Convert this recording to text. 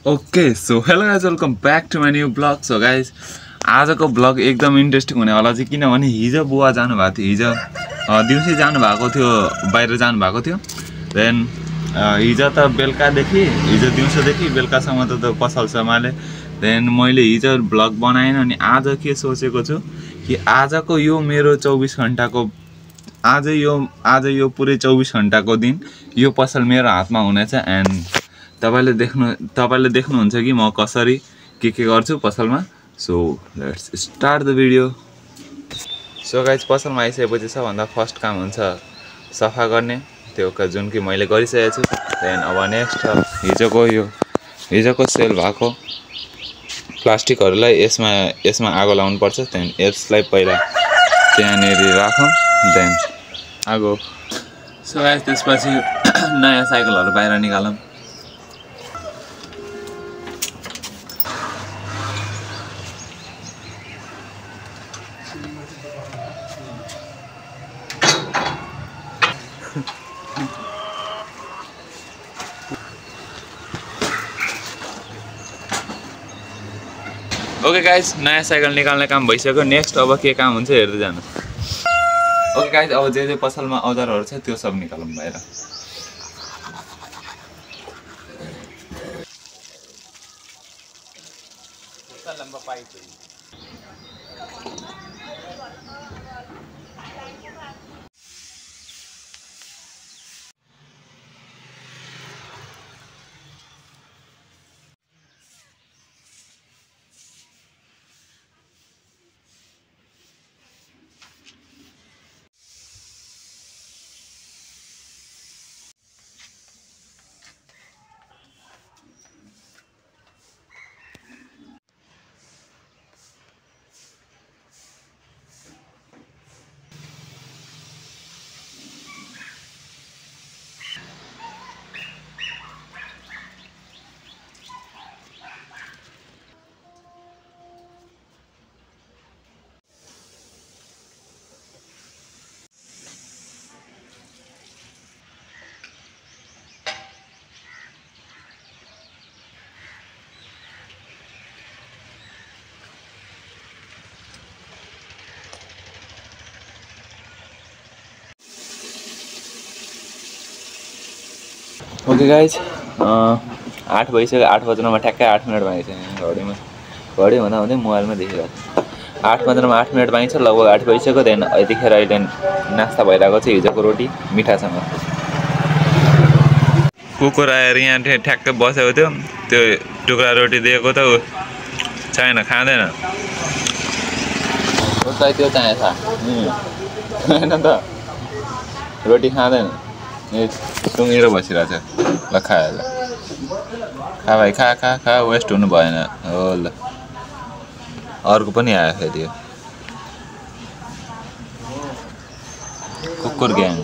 Okay so hello guys welcome back to my new blog. So guys आजको blog एकदम interesting हुनेवाला चाहिँ किनभने हिजो बुवा जानुभएको थियो, हिजो दिउँसै जानुभएको थियो, बाहिर जानुभएको थियो। देन हिजो त बेलुकादेखि हिजो दिउँसोदेखि बेलुकासम्म त पसल सम्हालेँ। देन मैले हिजो ब्लग बनाएन अनि आज के सोचेको छु कि आजको यो मेरो 24 घन्टाको आज यो पुरै 24 घन्टाको दिन यो पसल मेरो हातमा हुनेछ। एन्ड तपाईले देख्नुहुन्छ कि म कसरी के गर्छु पसलमा। So let's start the video. So guys पसलमा आइसकेपछि सबभन्दा फर्स्ट काम हुन्छ सफा गर्ने, त्यो जुन कि मैले गरिसकेको छु। देन अब नेक्स्ट हिजोको सेल भएको प्लास्टिकहरूलाई यसमा आगो लाउनु पर्छ। त्यहाँदेखि यसलाई पहिला त्यहाँनिर राखौँ, देन आगो। सो गाइज त्यसपछि नयाँ साइकलहरू बाहिर निकालौँ। ओके गाइज नयाँ साइकल निकाल्ने काम भइसक्यो। नेक्स्ट अब के काम हुन्छ हेर्दै जानु। ओके गाइज अब जे पसलमा औजारहरू छ त्यो सब निकालौँ बाहिर। ओके गाइज 8 भइसक्यो। 8 बज्नमा ठ्याक्कै 8 मिनट बाँकी छ। घडी हुँदा हुँदै मोबाइलमा देखिरहेको छ 8 बज्नमा 8 मिनट बाँकी छ, लगभग 8 भइसक्यो। देन यतिखेर अहिले नास्ता भइरहेको छ हिजोको रोटी मिठासँग। कुकुर आएर यहाँ ठ्याक्कै बसेको थियो, त्यो टुक्रा रोटी दिएको त छैन, खाँदैन। उसलाई त्यो चाहिएछ होइन त, रोटी खाँदैन, सुँगेर बसिरहेको छ। ल खायो, ल खा भाइ, खा वेस्ट हुनु भएन। हो ल अर्को पनि आयो फेरि कुकुर ग्याङ।